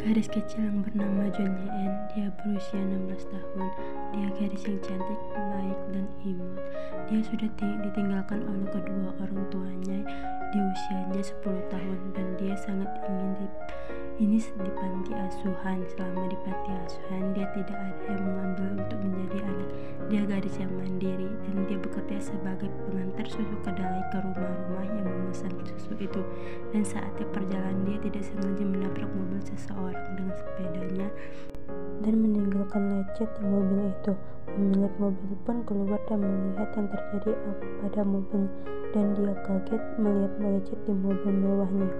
Gadis kecil yang bernama John Yen, dia berusia 16 tahun. Dia gadis yang cantik, baik, dan imut. Dia sudah ditinggalkan oleh kedua orang tuanya di usianya 10 tahun dan dia sangat ingin di panti asuhan. Selama di panti asuhan, dia tidak ada yang mengambil untuk menjadi anak. Dia gadis yang mandiri dan dia bekerja sebagai pengantar susu kedelai ke rumah-rumah yang memesan susu itu. Dan saat dia perjalanan, dia tidak sengaja menabrak mobil seseorang dengan sepedanya dan meninggalkan lecet di mobil itu. Pemilik mobil pun keluar dan melihat yang terjadi pada mobilnya, dan dia kaget melihat lecet di mobil mewahnya.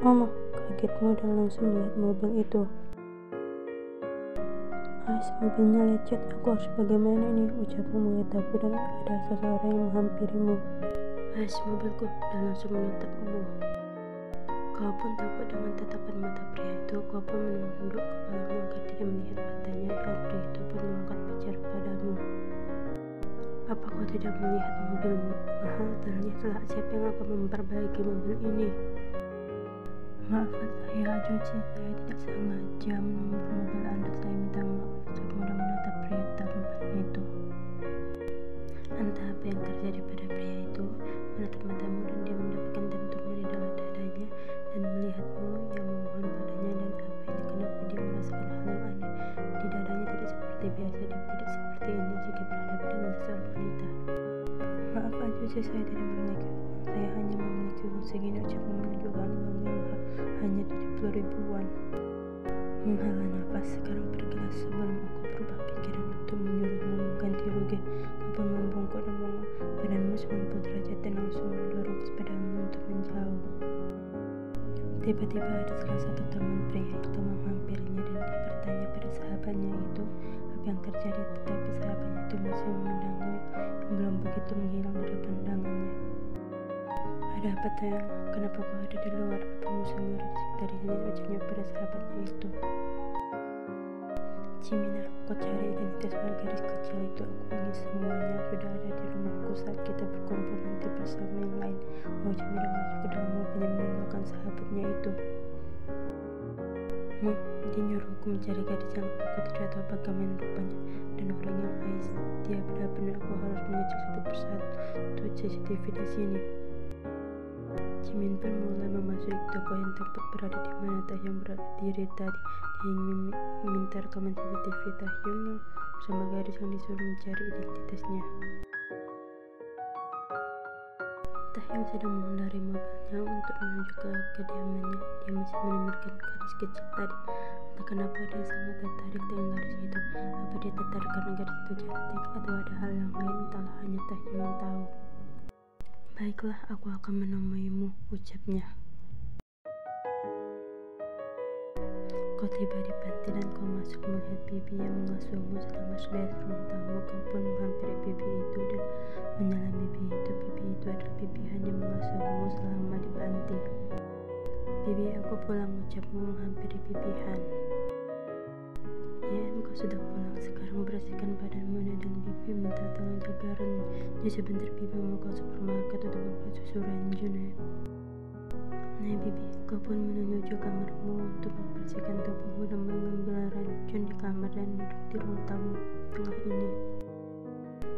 Mama kagetmu dan langsung melihat mobil itu. Ais, mobilnya lecet, aku harus bagaimana ini? Ucapmu melihat aku dan ada seseorang yang menghampirimu. Ais, mobilku, dan langsung menatapmu. Kau pun takut dengan tatapan mata pria itu. Kau pun menunduk kepalamu agar tidak melihat matanya, dan pria itu pun mengangkat bicara padamu. Apa kau tidak melihat mobil mahal? Terlihatlah siapa yang akan memperbaiki mobil ini. Maafkan saya, Ajuchi, saya tidak sengaja menumbuh mobil Anda. Saya minta maaf. Ucapmu dan menatap pria tampan itu. Entah apa yang terjadi pada pria itu, menatap matamu dan dia mendapatkan jantungnya di dalam dadanya dan melihatmu yang memohon padanya. Dan apa ini, kenapa dia merasakan hal yang aneh di dadanya? Tidak seperti biasa, dia tidak seperti ini jika berhadapan dengan seorang wanita. Maaf Ajuchi, saya tidak memiliki uang. Saya hanya memiliki uang segini. Ucapmu menunjukkan uang yang hanya 70.000 won. Menghela nafas, sekarang pergilah sebelum aku berubah pikiran untuk menyuruhmu mengganti rugi. Kau pun membungkuk dan badanmu 90 derajat dan langsung mendorong sepedamu untuk menjauh. Tiba-tiba ada salah satu teman pria itu menghampirinya dan dia bertanya pada sahabatnya itu apa yang terjadi, tetapi sahabatnya itu masih memandangnya yang belum begitu menghilang dari pandangannya. Ada apa Tayang? Kenapa kau ada di luar? Apa musuhmu ada di sekitar sini? Ucapnya pada sahabatnya itu. Cimina, kau cari identitas warga gadis kecil itu. Aku ingin semuanya sudah ada di rumahku saat kita berkumpul nanti bersama yang lain. Cimina masuk ke dalam mobilnya meninggalkan sahabatnya itu. Dia nyuruhku mencari gadis yang aku tidak tahu bagaimana rupanya dan orang yang Ais. Dia benar-benar aku harus mengecek satu persatu CCTV di sini. Jimin pun mulai memasuki toko yang tempat berada di mana Taehyung berdiri tadi. Dia ingin meminta rekaman CCTV Taehyung yang bersama gadis yang disuruh mencari identitasnya. Taehyung sedang mengendarai mobilnya untuk menuju ke kediamannya. Dia masih menemukan gadis kecil tadi. Entah kenapa dia sangat tertarik dengan gadis itu. Apa dia tertarik karena gadis itu cantik atau ada hal yang lain? Entahlah, hanya Taehyung yang tahu. Baiklah, aku akan menemuimu, ucapnya. Kau tiba di panti dan kau masuk melihat bibi yang mengasuhmu selama sudah ruang tamu. Kau pun menghampiri bibi itu dan menyalami bibi itu. Bibi itu adalah bibi Han yang mengasuhmu selama di panti. Bibi, aku pulang, ucapmu menghampiri bibi Han. Ya, engkau sudah pulang. Sekarang bersihkan badanmu. Dan bibi minta tolong jaga Renjun sebentar. Bibi mau ke supermarket untuk membeli susu Renjun ya. Nah bibi, kau pun menuju kamarmu untuk membersihkan tubuhmu dan mengambil Renjun di kamar dan duduk di ruang tamu tengah ini.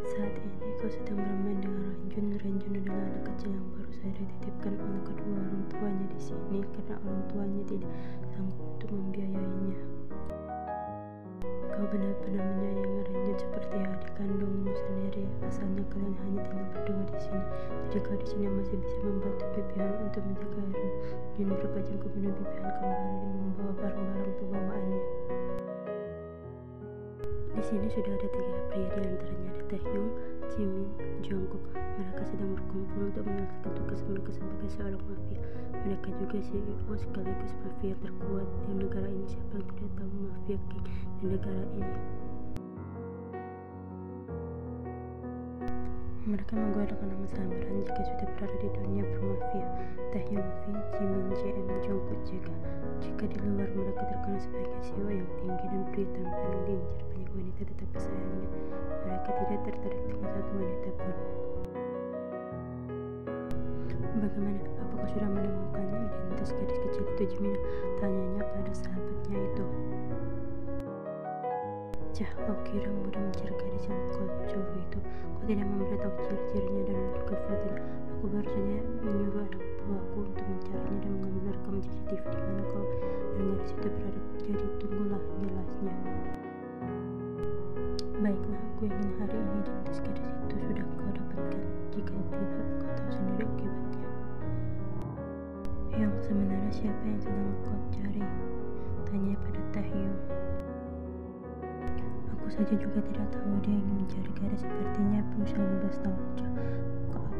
Saat ini kau sedang bermain dengan Renjun. Renjun adalah anak kecil yang baru saja dititipkan oleh kedua orang tuanya di sini karena orang tuanya tidak sanggup untuk membiayainya. Kau benar-benar menyayangi Renjun seperti adik kandungmu sendiri. Asalnya kalian hanya tinggal berdua di sini, jadi kau di sini masih bisa membantu bibi Han untuk menjaga Renjun. Berapa jam kemudian bibi Han kembali dan membawa barang-barang pembawaannya. Di sini sudah ada 3 pria, di antaranya ada Taehyung, Jimin, Jungkook, mereka sedang berkumpul untuk menyelesaikan tugas mereka sebagai seorang mafia. Mereka juga CEO sekaligus mafia terkuat di negara ini. Siapa yang tidak tahu mafia king di negara ini? Mereka menggunakan nama samaran jika sudah berada di dunia bermafia. Taehyung, V, Jimin, JM, Jungkook juga. Jika di luar mereka terkenal sebagai CEO yang tinggi dan pria tampan yang diincar banyak wanita, tetapi sayangnya mereka tidak tertarik dengan satu wanita pun. Bagaimana? Apakah sudah menemukan identitas gadis kecil itu, Jimin? Tanyanya pada sahabatnya itu. Cah, kau kira mudah mencari gadis yang kau curu itu? Kau tidak memberitahu ciri-cirinya dan juga fotonya. Aku baru saja menyuruh anak buahku untuk mencarinya dan mengambil rekam CCTV di mana kau dan gadis itu berada. Jadi tunggulah jelasnya. Baiklah, aku ingin hari ini identitas gadis itu sudah kau dapatkan. Jika tidak, kau tahu sendiri akibatnya. Yang sebenarnya siapa yang sedang kau cari? Tanya pada Taehyung. Aku saja juga tidak tahu. Dia ingin mencari gadis sepertinya berusia 15 tahun.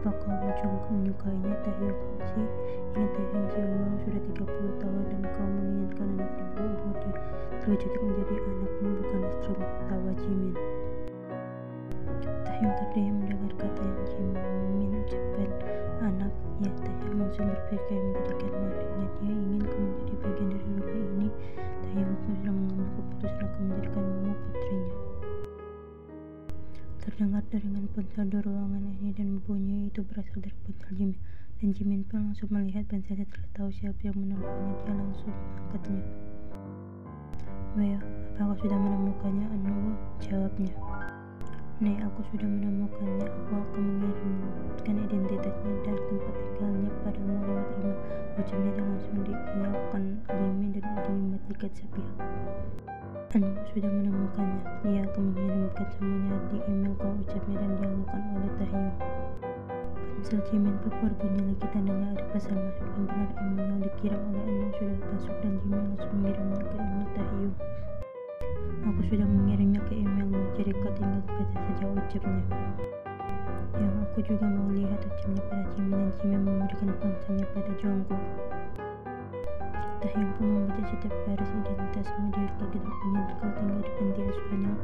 Apa kau menyukainya, Taehyung sih? Ingat Taehyung si umur sudah 30 tahun dan kau menginginkan anak di bawah umur dia terlalu cocok menjadi anakmu, bukan istri, tawa Jimin. Taehyung terdiam mendengar kata yang Jimin ucapkan anak. Ya, Taehyung langsung berpikir menjadikan adiknya. Dia ingin kau menjadi bagian dari rumah ini. Taehyung pun sudah mengambil keputusan akan menjadikanmu putrinya. Terdengar deringan ponsel di ruangan ini dan bunyi itu berasal dari ponsel Jimin. Dan Jimin pun langsung melihat ponselnya. Setelah tahu siapa yang menelponnya, dia langsung mengangkatnya. Well, apa kau sudah menemukannya, Anu? Jawabnya. Nih, aku sudah menemukannya. Aku akan mengirimkan identitasnya dan tempat tinggalnya padamu lewat email. Ucapnya dan langsung diiyakan Jimin dan dimatikan sepihak. Anu sudah menemukannya. Dia akan mengirimkan semuanya di email kau, ucapnya dan dilakukan oleh Taehyung. Ponsel Jimin berbunyi lagi, tandanya ada pesan masuk dan benar email yang dikirim oleh Anu sudah masuk dan Jimin langsung mengirimnya ke email Taehyung. Aku sudah mengirimnya ke emailmu, jadi kau tinggal baca saja, ucapnya. Yang aku juga mau lihat, ucapnya pada Jimin dan Jimin memberikan ponselnya pada Jungkook. Taehyung pun membaca setiap baris identitasmu. Dia kaget rupanya kau tinggal di panti asuhannya.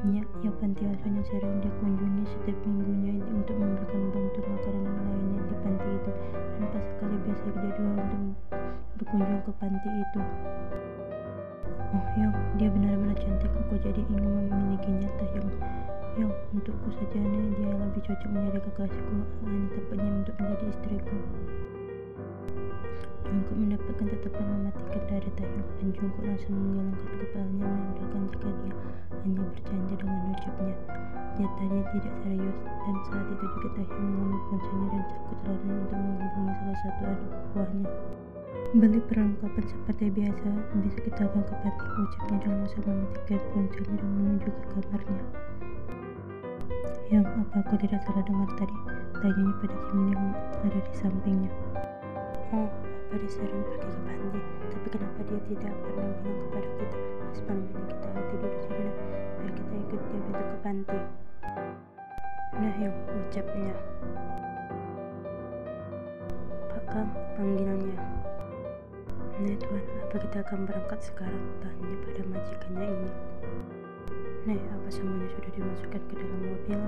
Ya, panti asuhan yang sering dia kunjungi setiap minggunya untuk memberikan bantuan makanan dan lainnya di panti itu. Dan pas sekali biasa jadwal untuk berkunjung ke panti itu. Oh, Yong, dia benar-benar cantik. Aku jadi ingin memilikinya, Taehyung. Yong, untukku saja nih, dia lebih cocok menjadi kekasihku. Ini tepatnya untuk menjadi istriku. Jungkook mendapatkan tatapan mematikan dari Taehyung dan Jungkook langsung menggelengkan kepalanya menandakan jika dia hanya bercanda dengan ucapnya. Dia tadi tidak serius dan saat itu juga Taehyung mengambil ponselnya dan sakut celananya untuk menghubungi salah satu anak buahnya. Beli perlengkapan seperti biasa, bisa kita datang ke panti, ucapnya dan langsung mematikan ponselnya dan menuju ke kamarnya. Yang apa aku tidak salah dengar tadi? Tanyanya pada Jimin yang ada di sampingnya. Oh, apa dia sering pergi ke panti? Tapi kenapa dia tidak pernah bilang kepada kita? Malam ini kita tidur di sini, biar kita ikut dia besok ke panti. Nah, Yong, ucapnya. Pak Kang, panggilnya. Nah Tuan, apa kita akan berangkat sekarang? Tanya pada majikannya ini. Nah, apa semuanya sudah dimasukkan ke dalam mobil?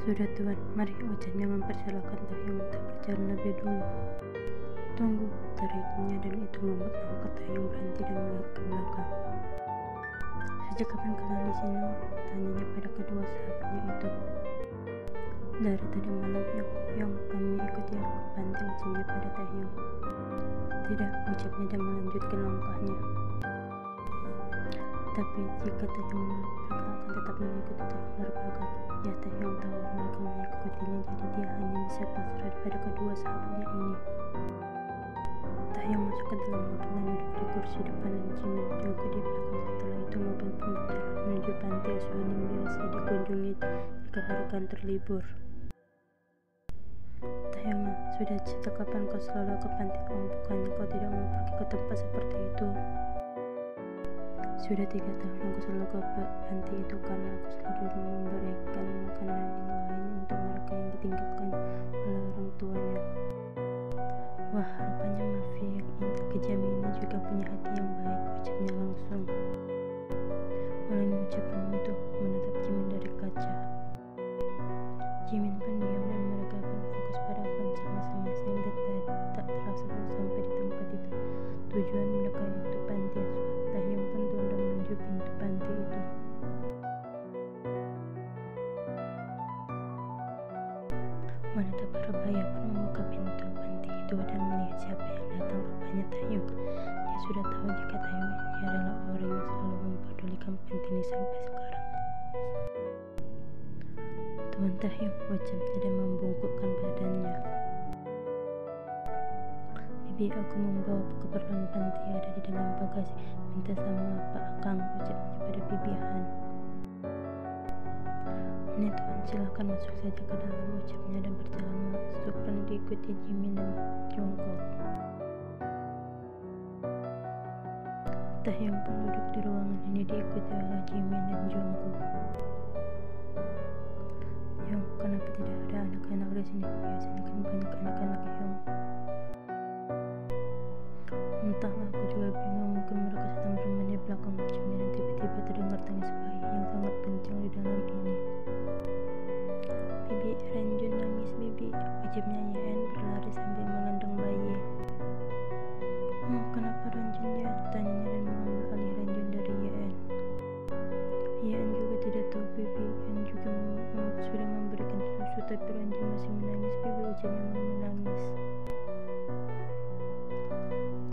Sudah Tuan, mari, ucapnya mempersilahkan Taehyung untuk berjalan lebih dulu. Tunggu, tariknya, dan itu membuat langkah Taehyung berhenti dan melihat ke belakang. Sejak kapan kalian di sini? Tanyanya pada kedua sahabatnya itu. Dari tadi malam, Yong, kami ikut ya ke panti, ucapnya pada Taehyung. Tidak, ucapnya dan melanjutkan langkahnya. Tapi jika Taehyung mereka akan tetap mengikuti Taehyung dari belakang. Ya, Taehyung tahu mereka mengikutinya, jadi dia hanya bisa pasrah pada kedua sahabatnya ini. Taehyung masuk ke dalam mobil dan duduk di kursi depan dan Jimin juga di belakang. Setelah itu mobil pun berjalan menuju panti asuhan yang biasa dikunjungi jika hari kantor libur. Taehyung, sudah sejak kapan kau selalu ke panti? Oh, bukannya kau tidak mau pergi ke tempat seperti itu? Sudah 3 tahun aku selalu ke panti itu karena aku selalu memberikan makanan yang lain untuk mereka yang ditinggalkan oleh orang tuanya. Wah, rupanya mafia yang kejam ini juga punya hati yang baik, ucapnya langsung. Ulangi ucapanmu itu, menatap Jimin dari kaca. Jimin pun diam dan mereka pun fokus pada ponsel masing-masing dan tak terasa sampai di tempat itu. Tujuan mereka itu panti asuhan. Taehyung pun tunduk menuju pintu panti itu. Wanita parubaya pun membuka pintu panti itu dan melihat siapa yang datang. Rupanya Taehyung. Dia sudah tahu jika Taehyung ini adalah orang yang selalu mempedulikan panti ini sampai sekarang. Tuan Taehyung, ucapnya dan membungkukkan badannya. Bibi, aku membawa keperluan panti ada di dalam bagasi. Minta sama Pak Akang, ucapnya pada Bibi Han. Ini Tuan, silahkan masuk saja ke dalam, ucapnya dan berjalan masuk dan diikuti Jimin dan Jungkook. Taehyung pun duduk di ruangan ini diikuti oleh Jimin dan Jungkook. Hyung, kenapa tidak ada anak-anak di sini? Biasanya kan banyak anak-anak, Hyung. Entahlah, aku juga bingung. Mungkin mereka sedang bermain di belakang, ucapnya dan tiba-tiba terdengar tangis bayi yang sangat kencang di dalam ini. Bibi, Renjun nangis, Bibi, ucapnya Yeon berlari sambil menendang bayi. Oh, kenapa Renjun ya? Tanyanya dan mengambil alih Renjun dari Yeon. Yeon juga tidak tahu, Bibi. Yeon juga sudah memberikan susu, tapi Renjun masih menangis, Bibi, ucapnya menangis.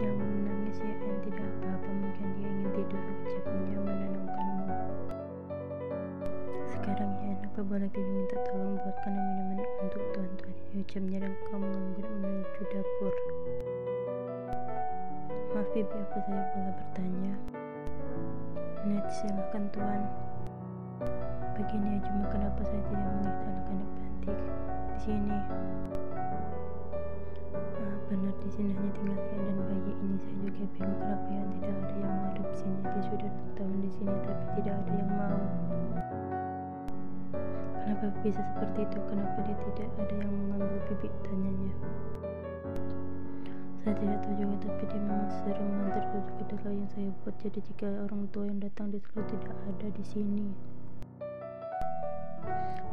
Jangan menangis Yeon, tidak apa-apa, mungkin dia ingin tidur, ucapnya menenangkanmu. Sekarang Yeon, apa boleh Bibi minta tolong buatkan minuman untuk tuan-tuan ini, ucapnya dan kamu mengambil menuju dapur. Maaf Bibi, apa saya boleh bertanya? Net, silakan Tuan. Begini aja, kenapa saya tidak melihat anak-anak panti di sini? Benar, di sini hanya tinggal Yeon dan bayi ini. Saya juga bingung kenapa yang tidak ada yang mau di sini. Dia sudah 6 tahun di sini tapi tidak ada yang mau. Kenapa bisa seperti itu? Kenapa dia tidak ada yang mengambil Bibi? Tanyanya. Saya tidak tahu juga, tapi dia memang sering mengantar susu kedelai yang saya buat. Jadi jika orang tua yang datang dia selalu tidak ada di sini.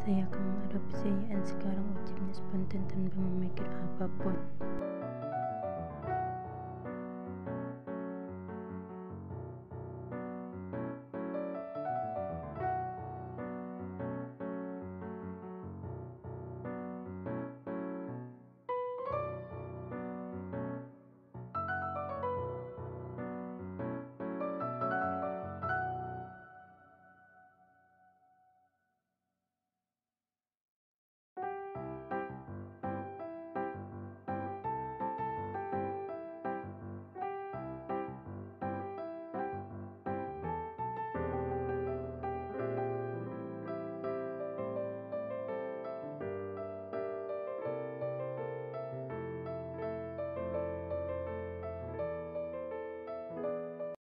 Saya akan mengadopsi Yeon sekarang, ucapnya spontan tanpa memikir apapun.